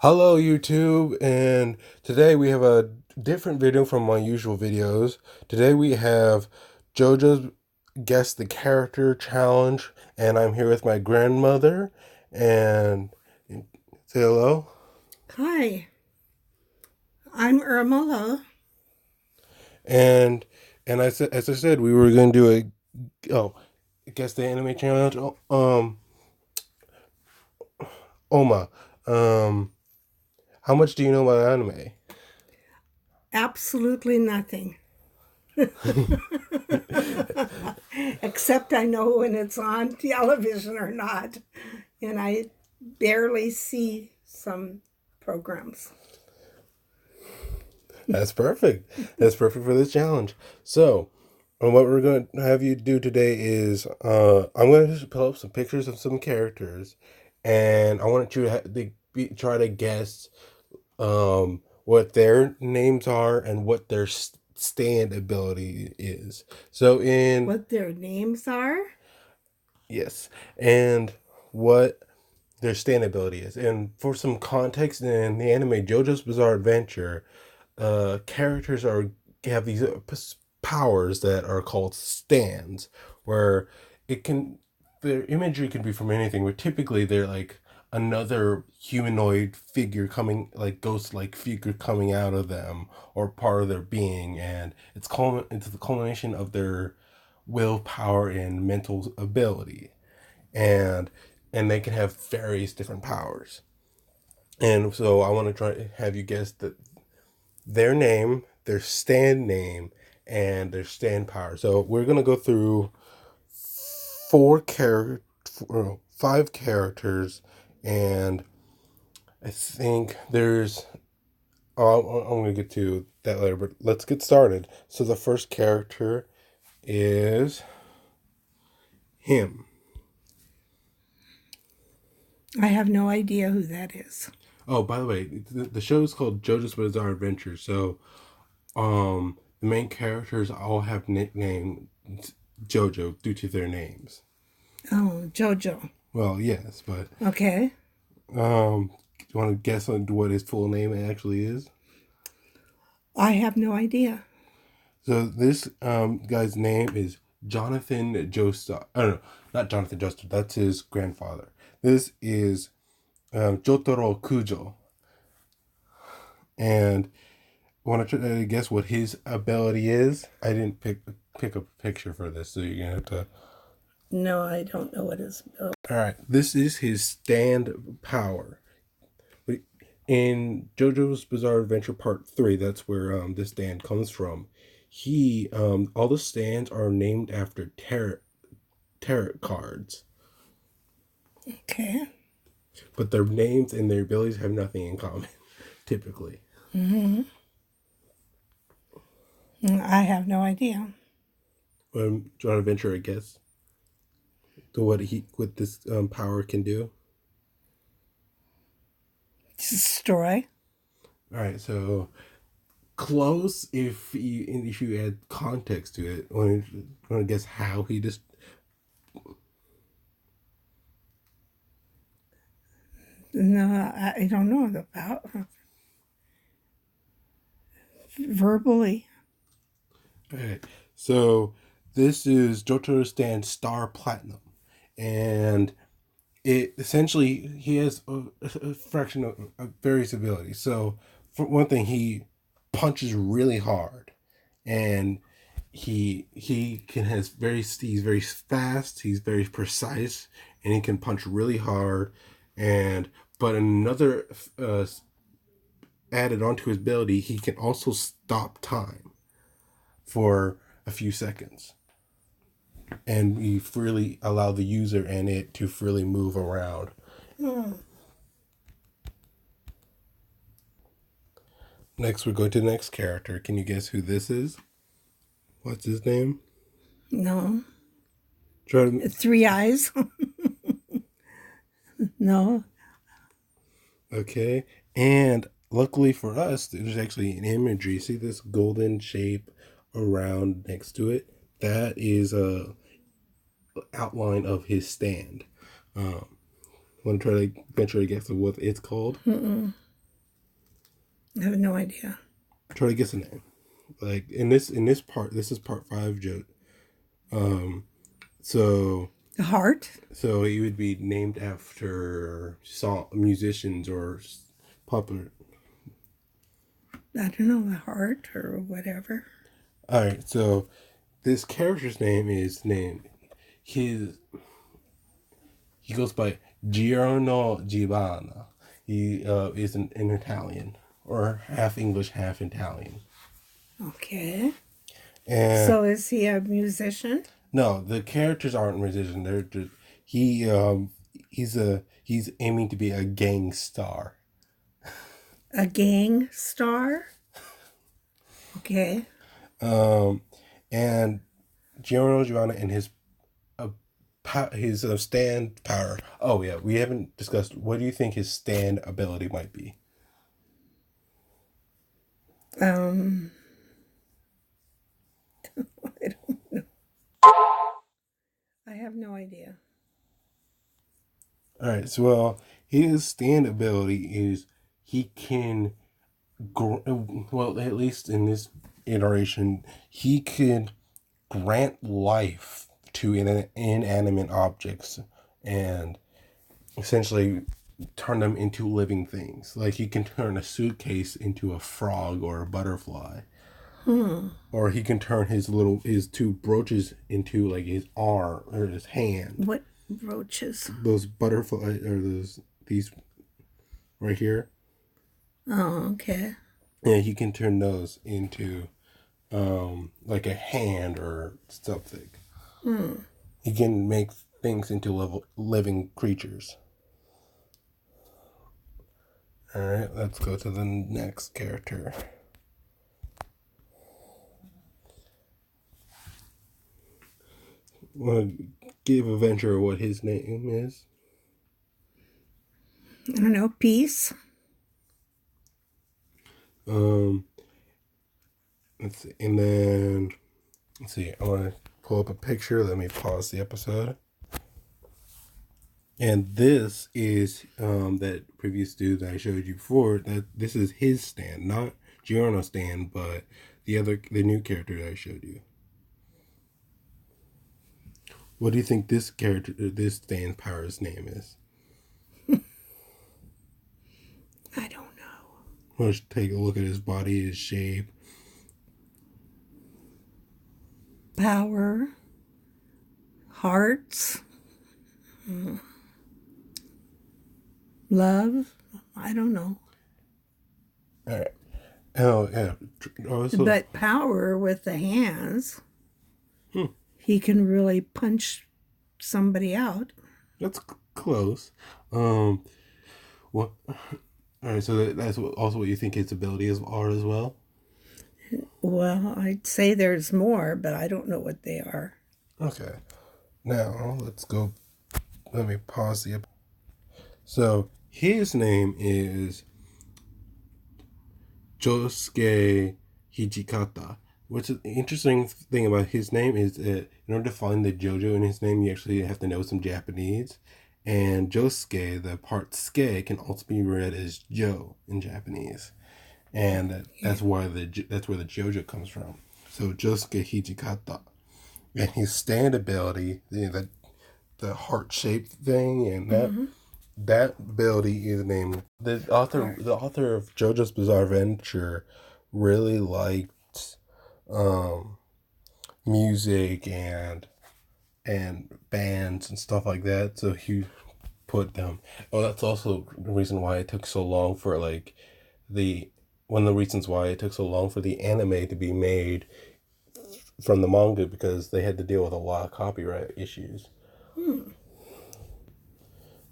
Hello YouTube, and today we have a different video from my usual videos. Today we have JoJo's Guess the Character Challenge, and I'm here with my grandmother, and say hello. Hi, I'm Irmela. And as I said, we were going to do Guess the Anime Challenge. Oma, um, how much do you know about anime? Absolutely nothing. Except I know when it's on television or not. And I barely see some programs. That's perfect. That's perfect for this challenge. So, what we're going to have you do today is I'm going to just pull up some pictures of some characters, and I want you to try to guess what their names are and what their stand ability is. So, What their names are? yes, and what their stand ability is. And for some context, in the anime JoJo's Bizarre Adventure, characters have these powers that are called stands, where it can their imagery can be from anything. Where typically they're like another humanoid figure coming, like ghost like figure coming out of them, or part of their being, and it's the culmination of their willpower and mental ability, and they can have various different powers. And so I want to try to have you guess their name, their stand name, and their stand power. So we're gonna go through five characters, and I think there's. Oh, I'm gonna get to that later, but let's get started. So the first character is him. I have no idea who that is. Oh, by the way, the show is called JoJo's Bizarre Adventure. So, the main characters all have nickname JoJo due to their names. Oh, Jojo. Well, yes, but Okay. do you want to guess on what his full name actually is? I have no idea. So this guy's name is Jonathan Joestar. Oh no, not Jonathan Joestar. That's his grandfather. This is Jotaro Kujo, and I want to try to guess what his ability is. I didn't pick a picture for this, so you're gonna have to. No, I don't know what his. All right, this is his stand power. In JoJo's Bizarre Adventure Part 3, that's where this stand comes from. All the stands are named after tarot cards, Okay. but their names and their abilities have nothing in common, typically. Mm-hmm. I have no idea. Do you want to venture a guess to what this power can do? Destroy. All right, so close if you add context to it. Want to guess how he just. No, I don't know about verbally. All right, so this is Jotaro Stand Star Platinum, and it essentially he has a fraction of various abilities. So for one thing, he punches really hard, and he can he's very fast, he's very precise, and he can punch really hard. And but another added onto his ability, he can also stop time for a few seconds, and we freely allow the user and it to freely move around. Hmm. Next, we're going to the next character. Can you guess who this is? What's his name? No. Try to... Three eyes. No. Okay. And luckily for us, there's actually an imagery. See this golden shape around next to it? That is a outline of his stand. Want to try to venture a guess of what it's called? Mm-mm. I have no idea. Try to guess a name. Like in this part, this is part five joke. Um, so The heart? so he would be named after song musicians or popular. I don't know, the heart or whatever. All right, so this character's name is named his. He goes by Giorno Gibana. He is an Italian or half English, half Italian. Okay. And So is he a musician? no, the characters aren't musicians. They're just he he's aiming to be a gang star. A gang star? Okay. Um, and Giorno Giovanna and uh, his stand power. Oh yeah, we haven't discussed. What do you think his stand ability might be? Um, I don't, I have no idea. All right, so well, his stand ability is he can, well, at least in this iteration, he could grant life to inanimate objects and essentially turn them into living things. Like he can turn a suitcase into a frog or a butterfly, Hmm. or he can turn his two brooches into like his arm or his hand. What roaches? Those butterfly or these right here. Oh, okay. Yeah, he can turn those into like a hand or something. Hmm. He can make things into living creatures. All right, let's go to the next character. Want to give Avenger what his name is? I don't know. Peace? Um, let's see, and then let's see. I want to pull up a picture. Let me pause the episode. And this is that previous dude that I showed you before. That this is his stand, not Giorno's stand, but the new character that I showed you. What do you think this stand power's name is? I don't know. Let's take a look at his body, his shape. Power? Hearts? Love? I don't know. All right. Oh yeah. Also, But power with the hands, hmm, he can really punch somebody out. that's close. Um, what? All right. So that's also what you think his abilities are as well. Well, I'd say there's more, but I don't know what they are. Okay. Now let's go. Let me pause the. So his name is Josuke Hijikata. Which is the interesting thing about his name is that in order to find the JoJo in his name, you actually have to know some Japanese. And Josuke, the part ske, can also be read as Joe in Japanese, and Yeah. that's where the JoJo comes from. So Josuke Hijikata, and his stand ability, the heart shaped thing, and Mm-hmm. that ability is named Heart. the author of JoJo's Bizarre Adventure really liked um, music and bands and stuff like that. So he put them. Oh, that's also the reason why it took so long for like the one of the reasons why it took so long for the anime to be made from the manga because they had to deal with a lot of copyright issues. Hmm.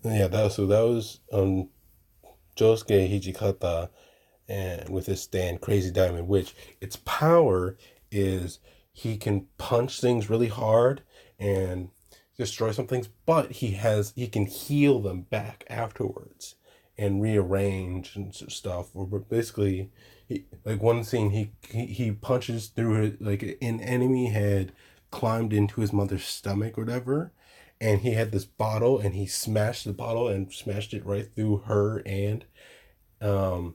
Yeah, that was Josuke Hijikata and with his stand Crazy Diamond, which its power is he can punch things really hard and destroy some things, but he can heal them back afterwards and rearrange and stuff. Or basically, like one scene, he punches through it like an enemy had climbed into his mother's stomach or whatever, and he had this bottle and he smashed the bottle and smashed it right through her and um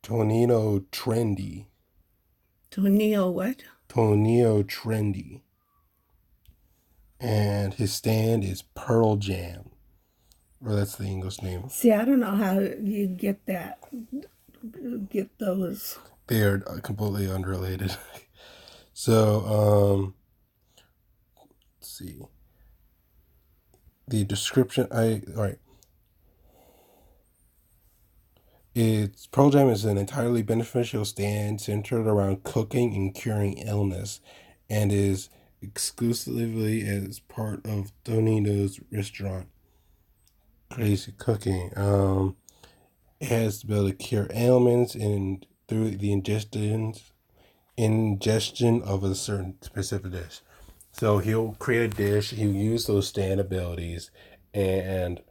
Tonino Trendy. Tonio what? Tonio Trendy. And his stand is Pearl Jam. Or that's the English name. See, I don't know how you get those. They are completely unrelated. So, let's see. The description, all right. It's Pearl Jam is an entirely beneficial stand centered around cooking and curing illness, and is exclusively as part of Donito's restaurant. Crazy cooking. It has the ability to cure ailments and through the ingestion of a certain specific dish. So he'll create a dish. He'll use those stand abilities, and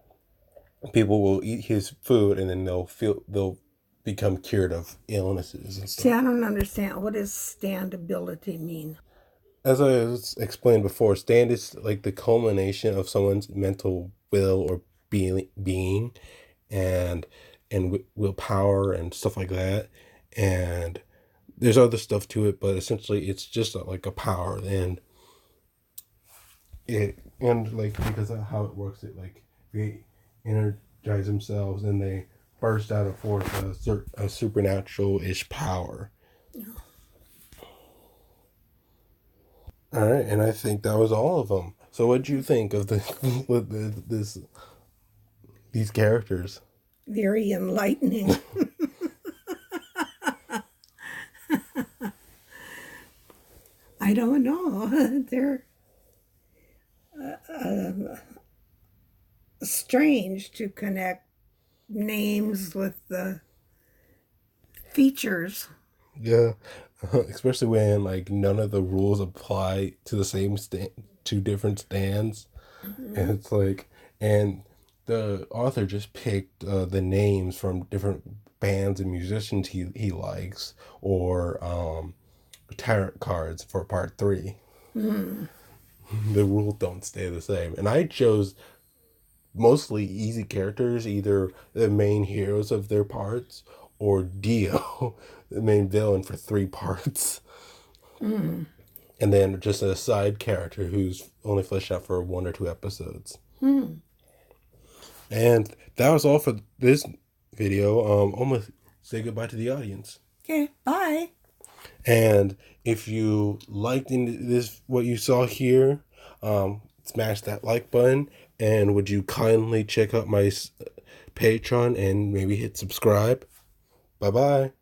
people will eat his food, and then they'll become cured of illnesses and See, stuff. I don't understand. What does standability mean? As I was explained before, stand is like the culmination of someone's mental will or being, and willpower and stuff like that. And there's other stuff to it, but essentially it's just like a power. And like because of how it works, it like they energize themselves and they burst out of force a supernatural ish power. All right, and I think that was all of them. So, what do you think of these characters? Very enlightening. I don't know. They're strange to connect names with the features. Yeah, especially when like none of the rules apply to the same two different stands, and it's like, and the author just picked the names from different bands and musicians he likes, or tarot cards for part three. Mm. The rules don't stay the same, and I chose mostly easy characters, either the main heroes of their parts or Dio, the main villain for three parts, Mm. and then just a side character who's only fleshed out for one or two episodes. Mm. And that was all for this video. I'm gonna say goodbye to the audience. Okay, bye. And if you liked this what you saw here, smash that like button. And would you kindly check out my Patreon and maybe hit subscribe? Bye bye.